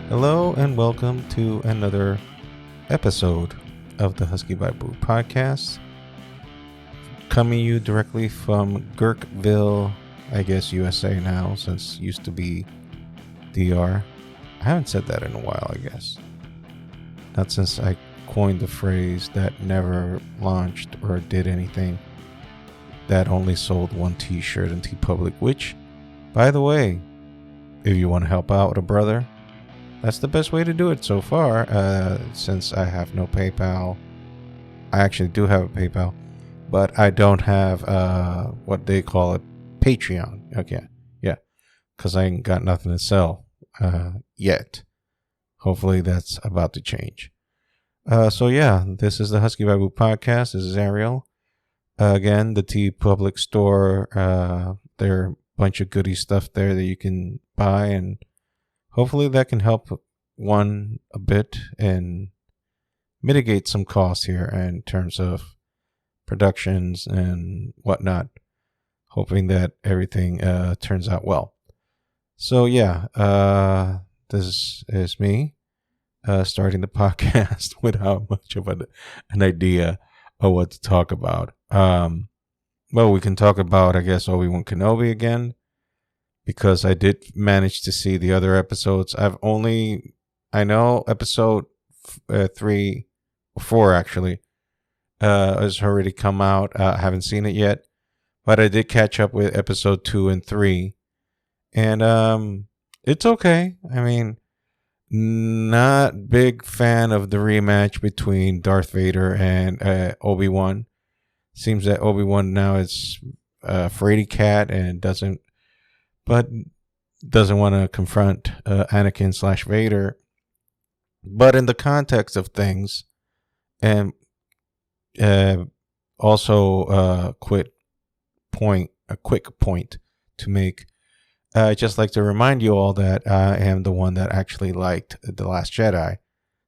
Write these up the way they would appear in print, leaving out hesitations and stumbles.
Hello and welcome to another episode of the Husky by Boo podcast. Coming you directly from Girkville, I guess USA now, since it used to be DR. I haven't said that in a while, I guess. Not since I coined the phrase that never launched or did anything, that only sold one t-shirt in TeePublic, which, by the way, if you want to help out a brother, that's the best way to do it so far, since I have no PayPal. I actually do have a PayPal, but I don't have what they call it, Patreon. Okay, yeah, because I ain't got nothing to sell yet. Hopefully that's about to change. So yeah, this is the Husky by Boo podcast. This is Ariel. Again, the TeePublic store. There are a bunch of goodie stuff there that you can buy, and hopefully that can help one a bit and mitigate some costs here in terms of productions and whatnot. Hoping that everything turns out well. So yeah, this is me starting the podcast without much of an idea of what to talk about. Well, we can talk about, I guess, Obi-Wan Kenobi again, because I did manage to see the other episodes. I know episode 3 or 4 actually has already come out. I haven't seen it yet, but I did catch up with episode 2 and 3, and it's okay. I mean, not big fan of the rematch between Darth Vader and Obi-Wan. Seems that Obi-Wan now is fraidy cat and doesn't want to confront Anakin / Vader. But in the context of things, and also a quick point to make, I'd just like to remind you all that I am the one that actually liked The Last Jedi.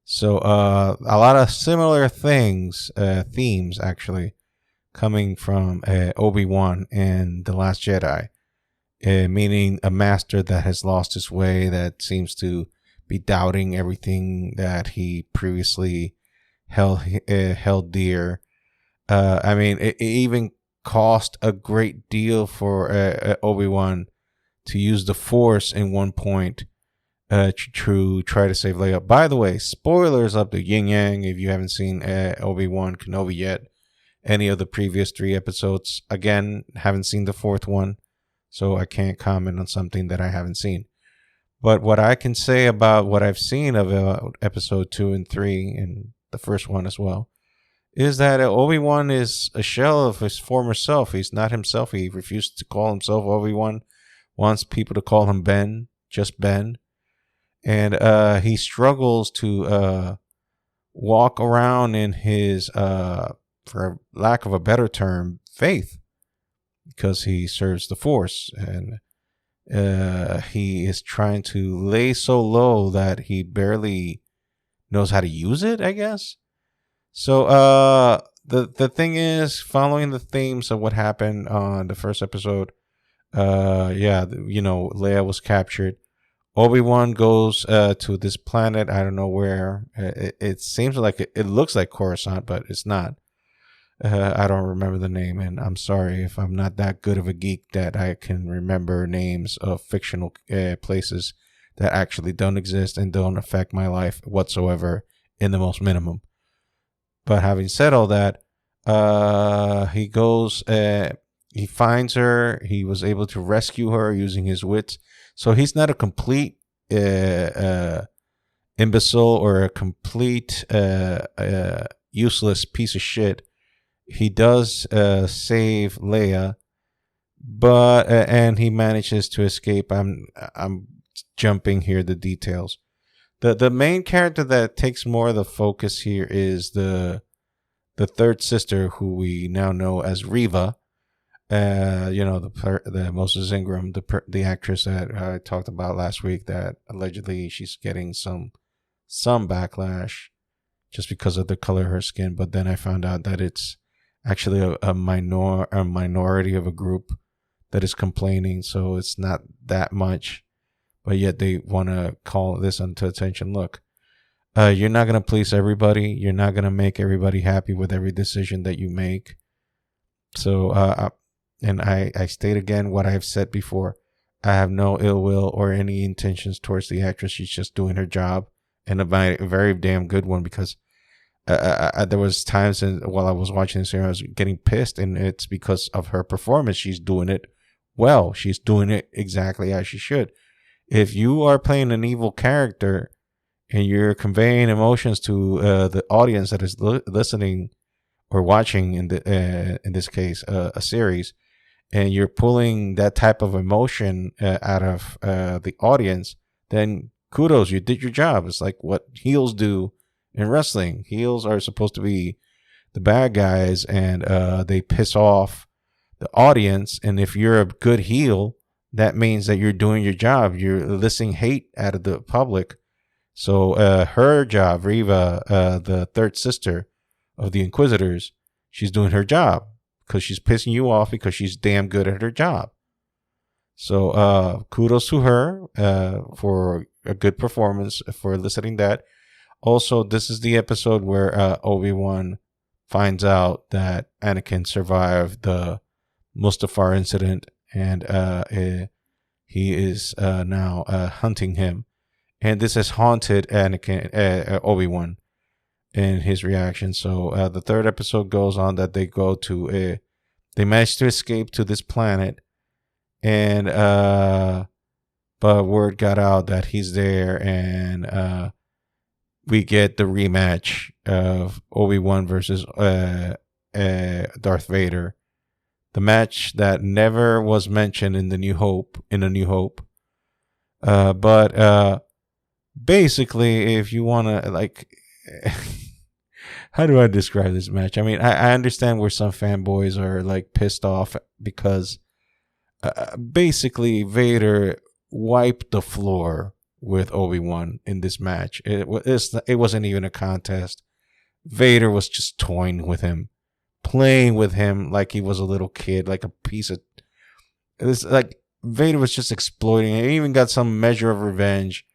So a lot of similar themes actually coming from Obi-Wan and The Last Jedi. Meaning a master that has lost his way, that seems to be doubting everything that he previously held dear. I mean, it even cost a great deal for Obi-Wan to use the Force in one point to try to save Leia. By the way, spoilers of the Yin Yang if you haven't seen Obi-Wan Kenobi yet. Any of the previous 3 episodes. Again, haven't seen the 4th one, so I can't comment on something that I haven't seen. But what I can say about what I've seen of episode 2 and 3, and the first one as well, is that Obi-Wan is a shell of his former self. He's not himself. He refused to call himself Obi-Wan. Wants people to call him Ben, just Ben. And he struggles to walk around in his, for lack of a better term, faith, because he serves the Force, and he is trying to lay so low that he barely knows how to use it, I guess. So the thing is, following the themes of what happened on the first episode, Leia was captured. Obi-Wan goes to this planet, I don't know where. It seems like it looks like Coruscant, but it's not. I don't remember the name, and I'm sorry if I'm not that good of a geek that I can remember names of fictional places that actually don't exist and don't affect my life whatsoever in the most minimum. But having said all that, he goes, he finds her, he was able to rescue her using his wits. So he's not a complete imbecile or a complete useless piece of shit. He does save Leia, but and he manages to escape. I'm jumping here the details. The main character that takes more of the focus here is the third sister, who we now know as Reva. The Moses Ingram, the actress that I talked about last week, that allegedly she's getting some backlash just because of the color of her skin. But then I found out that it's actually a minority of a group that is complaining, so it's not that much. but yet they want to call this into attention. Look, you're not going to please everybody. You're not going to make everybody happy with every decision that you make. So, and I state again what I've said before. I have no ill will or any intentions towards the actress. She's just doing her job, and a very damn good one, because there was times while I was watching this, I was getting pissed, and it's because of her performance. She's doing it well. She's doing it exactly as she should. If you are playing an evil character and you're conveying emotions to the audience that is listening or watching, in this case, a series, and you're pulling that type of emotion out of the audience, then kudos, you did your job. It's like what heels do in wrestling. Heels are supposed to be the bad guys, and they piss off the audience. And if you're a good heel, that means that you're doing your job. You're eliciting hate out of the public. So her job, Riva, the third sister of the Inquisitors, she's doing her job, because she's pissing you off because she's damn good at her job. So kudos to her for a good performance, for eliciting that. Also, this is the episode where Obi-Wan finds out that Anakin survived the Mustafar incident, and he is now hunting him. And this has haunted Anakin, Obi-Wan, in his reaction. So the third episode goes on that they go to they manage to escape to this planet, and but word got out that he's there, and we get the rematch of Obi-Wan versus Darth Vader, the match that never was mentioned in A New Hope. But basically, if you want to, like, how do I describe this match? I mean, I understand where some fanboys are like pissed off because basically Vader wiped the floor with Obi-Wan in this match. It wasn't even a contest. Vader was just toying with him, playing with him like he was a little kid, like a piece of. It was like Vader was just exploiting it. He even got some measure of revenge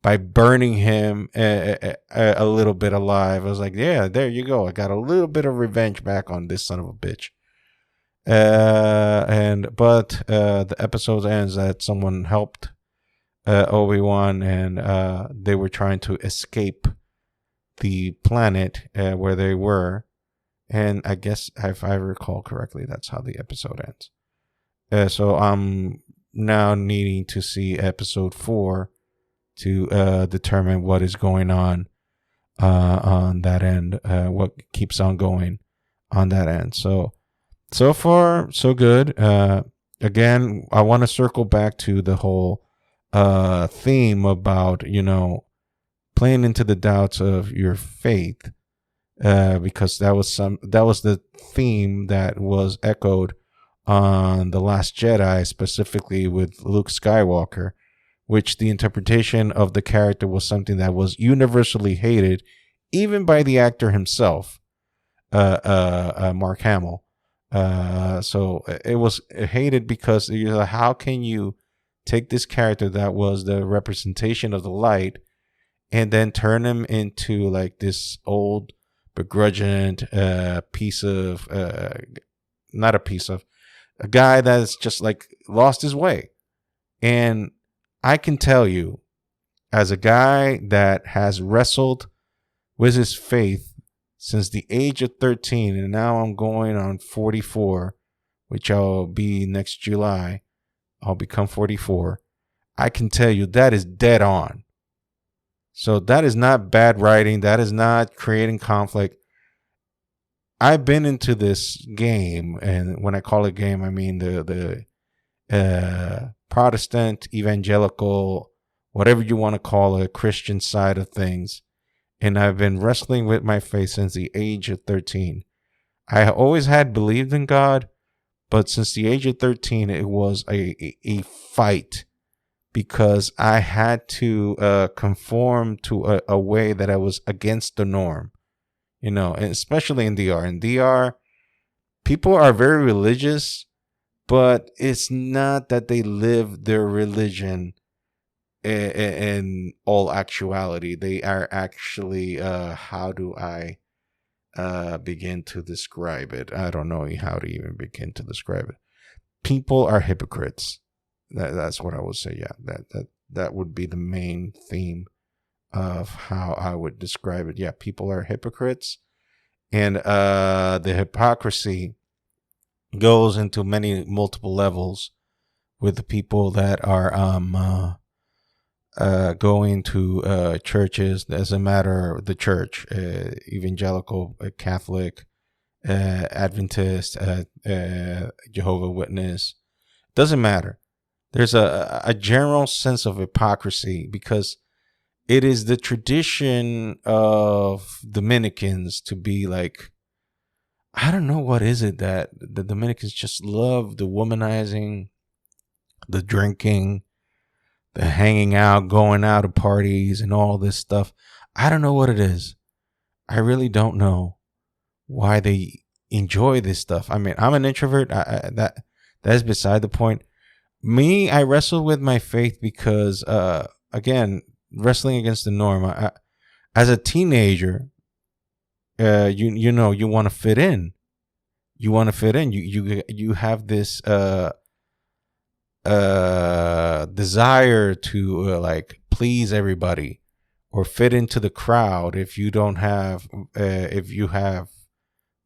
by burning him a little bit alive. I was like, yeah, there you go. I got a little bit of revenge back on this son of a bitch. But the episode ends that someone helped Obi-Wan, and they were trying to escape the planet where they were. And I guess, if I recall correctly, that's how the episode ends. So I'm now needing to see episode 4 to determine what is going on that end, what keeps on going on that end. So far, so good. Again, I want to circle back to the whole theme about, playing into the doubts of your faith, because that was the theme that was echoed on The Last Jedi, specifically with Luke Skywalker, which the interpretation of the character was something that was universally hated, even by the actor himself, Mark Hamill. So it was hated because how can you take this character that was the representation of the light and then turn him into like this old, begrudging piece of, not a piece of, a guy that's just like lost his way. And I can tell you, as a guy that has wrestled with his faith since the age of 13, and now I'm going on 44, which I'll be next July, I'll become 44. I can tell you that is dead on. So that is not bad writing. That is not creating conflict. I've been into this game, and when I call it game, I mean the Protestant, evangelical, whatever you want to call it, Christian side of things. And I've been wrestling with my faith since the age of 13. I always had believed in God, but since the age of 13, it was a fight, because I had to conform to a way that I was against the norm, and especially in DR. In DR, people are very religious, but it's not that they live their religion. in all actuality. They are actually, how do I begin to describe it? I don't know how to even begin to describe it. People are hypocrites. That's what I would say. Yeah, that would be the main theme of how I would describe it. Yeah, people are hypocrites, and the hypocrisy goes into multiple levels with the people that are going to churches. As a matter of the church, evangelical, Catholic, Adventist, Jehovah Witness, doesn't matter. There's a general sense of hypocrisy because it is the tradition of Dominicans to be like, I don't know what is it that the Dominicans just love: the womanizing, the drinking, the hanging out, going out to parties and all this stuff. I don't know what it is. I really don't know why they enjoy this stuff. I mean, I'm an introvert. That's beside the point. Me, I wrestle with my faith because, again, wrestling against the norm. As a teenager, you know, you want to fit in. You want to fit in. You have this desire to like please everybody or fit into the crowd. If you don't have, if you have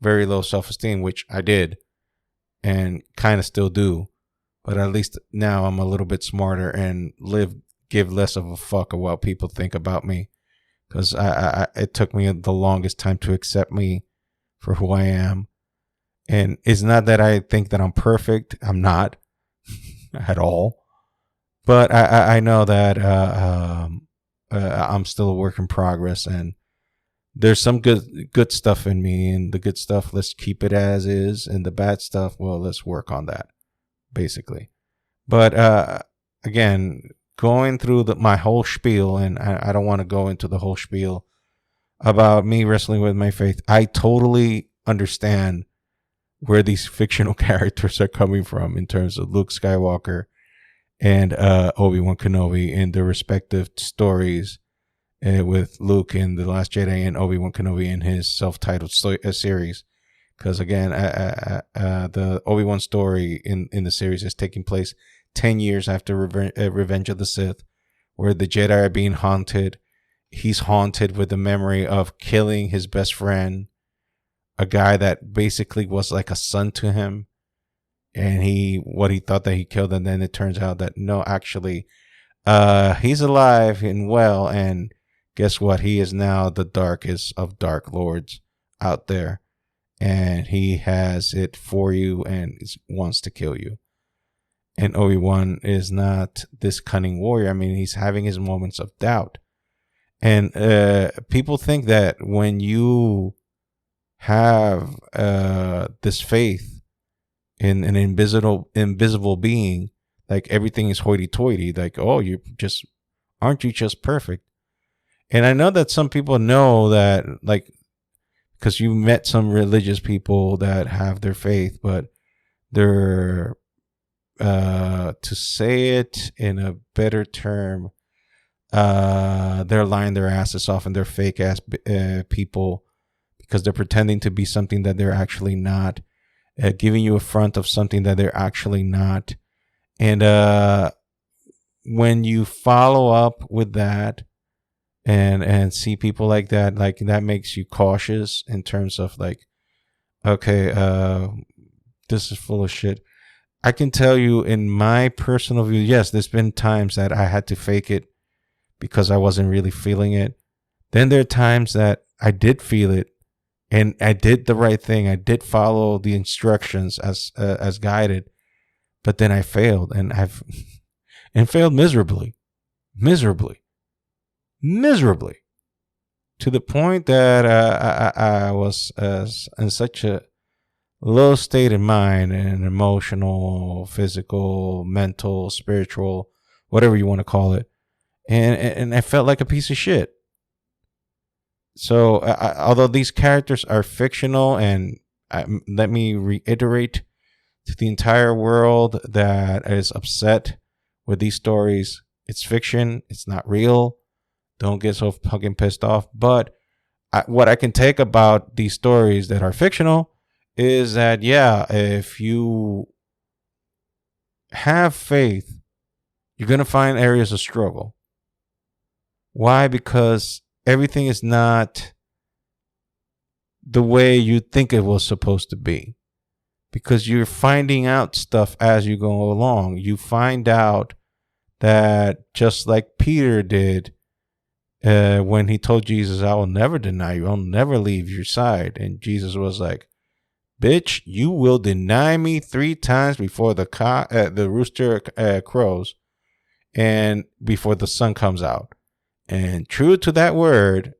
very low self-esteem, which I did, and kind of still do, but at least now I'm a little bit smarter and give less of a fuck of what people think about me, because it took me the longest time to accept me for who I am. And it's not that I think that I'm perfect. I'm not at all. But I know that I'm still a work in progress, and there's some good stuff in me, and the good stuff, let's keep it as is, and the bad stuff, well, let's work on that, basically. But again, going through my whole spiel, and I don't want to go into the whole spiel about me wrestling with my faith. I totally understand where these fictional characters are coming from in terms of Luke Skywalker and Obi-Wan Kenobi in their respective stories, with Luke in The Last Jedi and Obi-Wan Kenobi in his self-titled series. Because again, the Obi-Wan story in the series is taking place 10 years after Revenge of the Sith, where the Jedi are being haunted. He's haunted with the memory of killing his best friend, a guy that basically was like a son to him, and he thought that he killed, and then it turns out that no, actually, he's alive and well, and guess what? He is now the darkest of dark lords out there, and he has it for you and wants to kill you. And Obi-Wan is not this cunning warrior. I mean, he's having his moments of doubt, and people think that when you have this faith in an invisible being, like everything is hoity-toity, like, oh, aren't you just perfect? And I know that some people know that, like, because you met some religious people that have their faith, but they're to say it in a better term, they're lying their asses off, and they're fake ass people, because they're pretending to be something that they're actually not, giving you a front of something that they're actually not. And when you follow up with that and see people like that makes you cautious in terms of like, okay, this is full of shit. I can tell you in my personal view, yes, there's been times that I had to fake it because I wasn't really feeling it. Then there are times that I did feel it, and I did the right thing. I did follow the instructions as guided, but then I failed, and failed miserably, to the point that I was in such a low state of mind and emotional, physical, mental, spiritual, whatever you want to call it, and I felt like a piece of shit. So, although these characters are fictional, and let me reiterate to the entire world that is upset with these stories, It's fiction. It's not real. Don't get so fucking pissed off. But what I can take about these stories that are fictional is that, yeah, if you have faith, you're going to find areas of struggle. Why? Because everything is not the way you think it was supposed to be. Because you're finding out stuff as you go along. You find out that just like Peter did when he told Jesus, I will never deny you. I'll never leave your side. And Jesus was like, bitch, you will deny me 3 times before the rooster crows and before the sun comes out. And true to that word,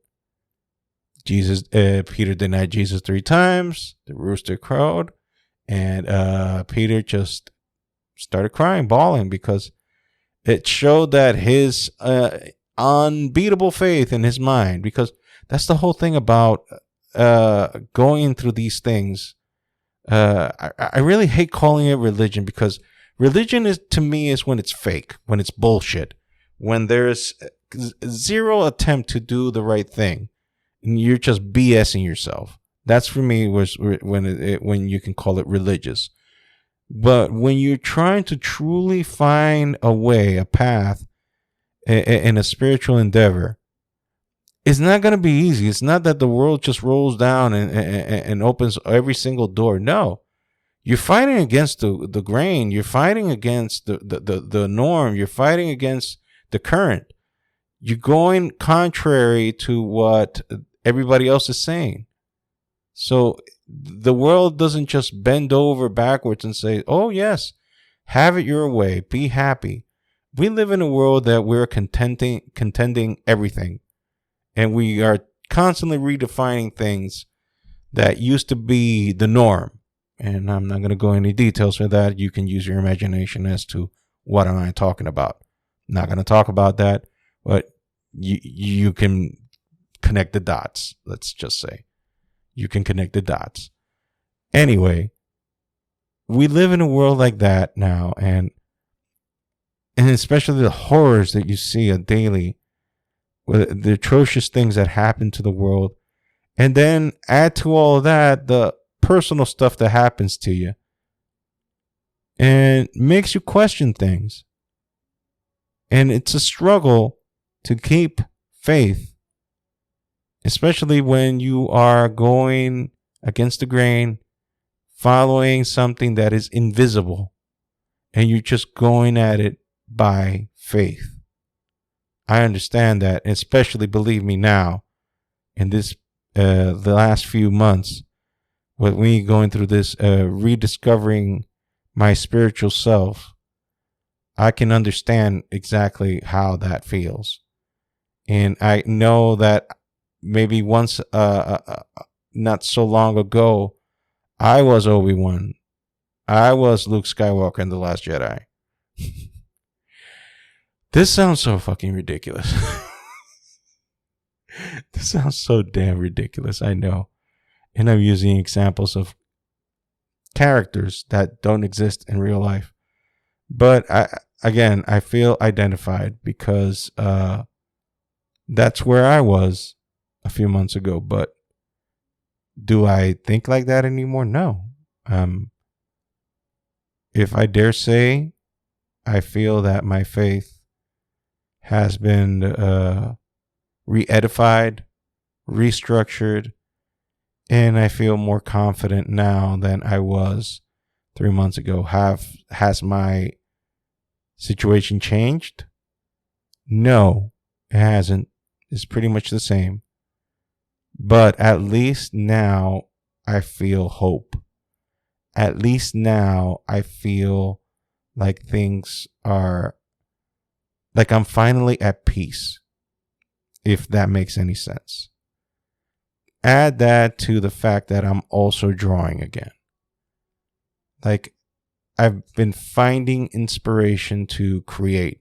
Peter denied Jesus 3 times. The rooster crowed, and Peter just started crying, bawling, because it showed that his unbeatable faith in his mind. Because that's the whole thing about going through these things. I really hate calling it religion, because religion is, to me, is when it's fake, when it's bullshit, when there's zero attempt to do the right thing, and you're just BSing yourself. That's for me was when you can call it religious. But when you're trying to truly find a way, a path in a spiritual endeavor, it's not going to be easy. It's not that the world just rolls down and opens every single door. No, you're fighting against the grain. You're fighting against the norm. You're fighting against the current. You're going contrary to what everybody else is saying. So the world doesn't just bend over backwards and say, oh, yes, have it your way. Be happy. We live in a world that we're contending everything. And we are constantly redefining things that used to be the norm. And I'm not going to go into details for that. You can use your imagination as to what am I talking about. I'm not going to talk about that, but you can connect the dots. Let's just say you can connect the dots. Anyway, we live in a world like that now, and especially the horrors that you see daily, the atrocious things that happen to the world, and then add to all of that the personal stuff that happens to you, and makes you question things. And it's a struggle to keep faith, especially when you are going against the grain, following something that is invisible, and you're just going at it by faith. I understand that, especially, believe me, now, in this the last few months, with me going through this rediscovering my spiritual self, I can understand exactly how that feels. And I know that maybe once, not so long ago, I was Obi-Wan. I was Luke Skywalker in The Last Jedi. This sounds so fucking ridiculous. This sounds so damn ridiculous, I know. And I'm using examples of characters that don't exist in real life. But I feel identified because that's where I was a few months ago. But do I think like that anymore? No. If I dare say, I feel that my faith has been re-edified, restructured, and I feel more confident now than I was 3 months ago. Has my situation changed? No, it hasn't. It's pretty much the same. But at least now I feel hope. At least now I feel like things are, like I'm finally at peace, if that makes any sense. Add that to the fact that I'm also drawing again. Like, I've been finding inspiration to create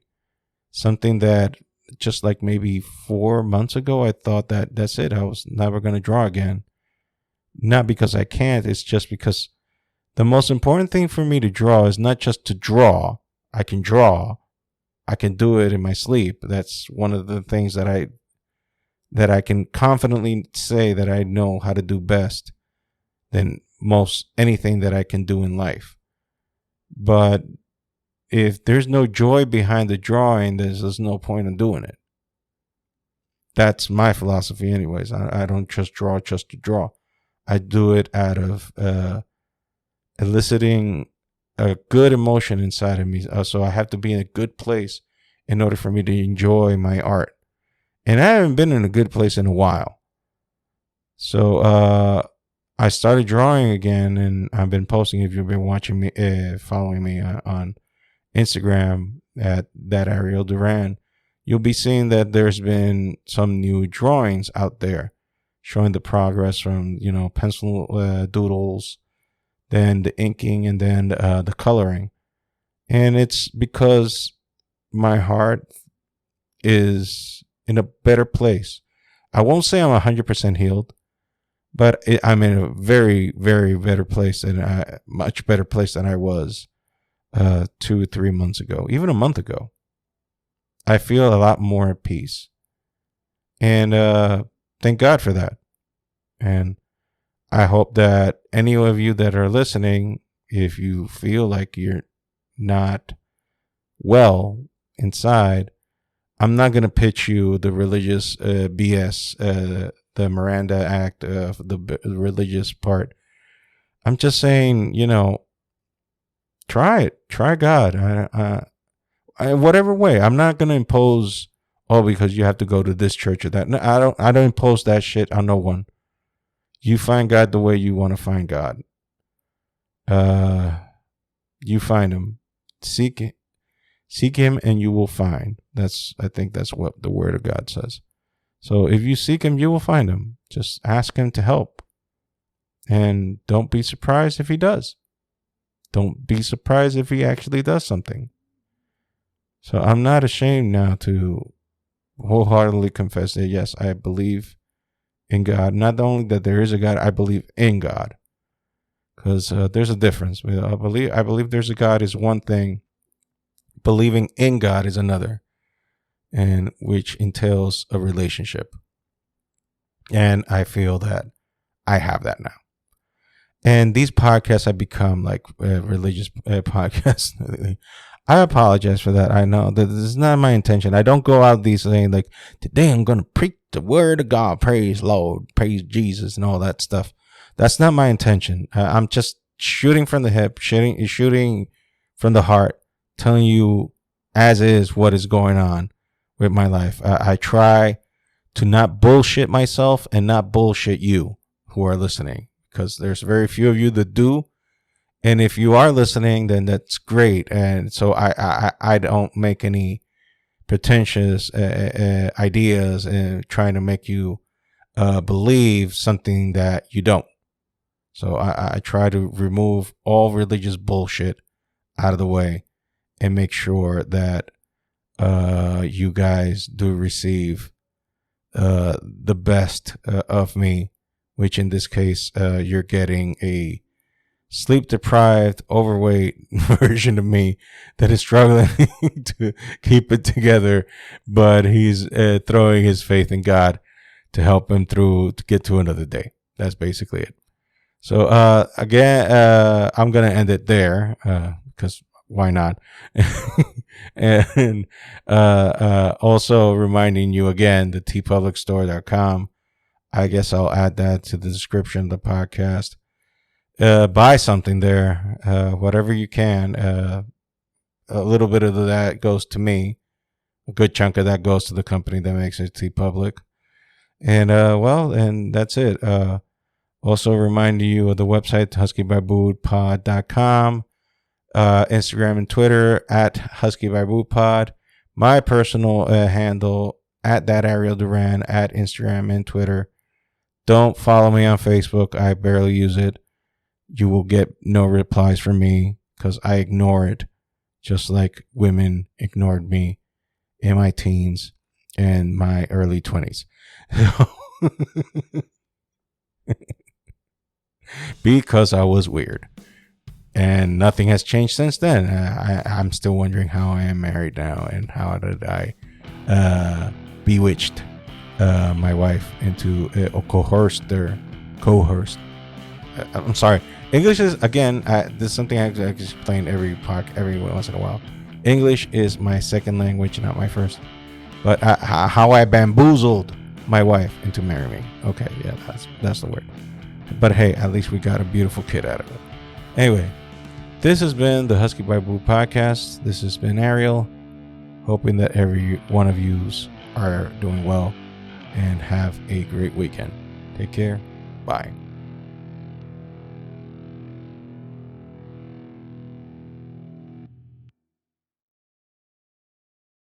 something that, just like maybe 4 months ago, I thought that that's it. I was never going to draw again. Not because I can't. It's just because the most important thing for me to draw is not just to draw. I can draw. I can do it in my sleep. That's one of the things that I can confidently say that I know how to do best than most anything that I can do in life. But if there's no joy behind the drawing, there's no point in doing it. That's my philosophy anyways. I don't just draw just to draw. I do it out of eliciting a good emotion inside of me. So I have to be in a good place in order for me to enjoy my art. And I haven't been in a good place in a while. So I started drawing again, and I've been posting. If you've been watching me, following me on Instagram at that Ariel Duran, you'll be seeing that there's been some new drawings out there showing the progress from, pencil doodles, then the inking, and then the coloring. And it's because my heart is in a better place. I won't say I'm 100% healed, but I'm in a very, very better place much better place than I was 2 or 3 months ago, even a month ago. I feel a lot more at peace, and thank God for that. And I hope that any of you that are listening, if you feel like you're not well inside, I'm not going to pitch you the religious BS, the Miranda Act of the religious part. I'm just saying, try it. Try God. Whatever way. I'm not going to impose, because you have to go to this church or that. No, I don't impose that shit on no one. You find God the way you want to find God. You find him. Seek him and you will find. I think that's what the word of God says. So if you seek him, you will find him. Just ask him to help. And don't be surprised if he does. Don't be surprised if he actually does something. So I'm not ashamed now to wholeheartedly confess that, yes, I believe in God. Not only that there is a God, I believe in God. Because there's a difference. I believe there's a God is one thing. Believing in God is another, and which entails a relationship. And I feel that I have that now. And these podcasts have become like religious podcasts. I apologize for that. I know that this is not my intention. I don't go out these saying like, today I'm going to preach the word of God. Praise Lord, praise Jesus, and all that stuff. That's not my intention. I'm just shooting from the hip, shooting from the heart, telling you as is what is going on with my life. I try to not bullshit myself and not bullshit you who are listening, because there's very few of you that do. And if you are listening, then that's great. And so I don't make any pretentious ideas and trying to make you believe something that you don't. So I try to remove all religious bullshit out of the way and make sure that you guys do receive the best of me, which in this case, you're getting a sleep-deprived, overweight version of me that is struggling to keep it together, but he's throwing his faith in God to help him to get to another day. That's basically it. So again, I'm gonna end it there because why not? And also reminding you again, the tpublicstore.com. I guess I'll add that to the description of the podcast. Buy something there, whatever you can. A little bit of that goes to me. A good chunk of that goes to the company that makes it, TeePublic. And and that's it. Also reminding you of the website, huskybarboodpod.com, Instagram and Twitter at huskybarboodpod. My personal handle at that Ariel Duran at Instagram and Twitter. Don't follow me on Facebook. I barely use it. You will get no replies from me because I ignore it, just like women ignored me in my teens and my early 20s. Because I was weird. And nothing has changed since then. I'm still wondering how I am married now, and how did I bewitched my wife into a coerced. I'm sorry. English is, again, this is something I explain every once in a while. English is my second language, not my first. But how I bamboozled my wife into marrying me. Okay, yeah, that's the word. But hey, at least we got a beautiful kid out of it. Anyway, this has been the Husky by Boo podcast. This has been Ariel. Hoping that every one of yous are doing well and have a great weekend. Take care. Bye.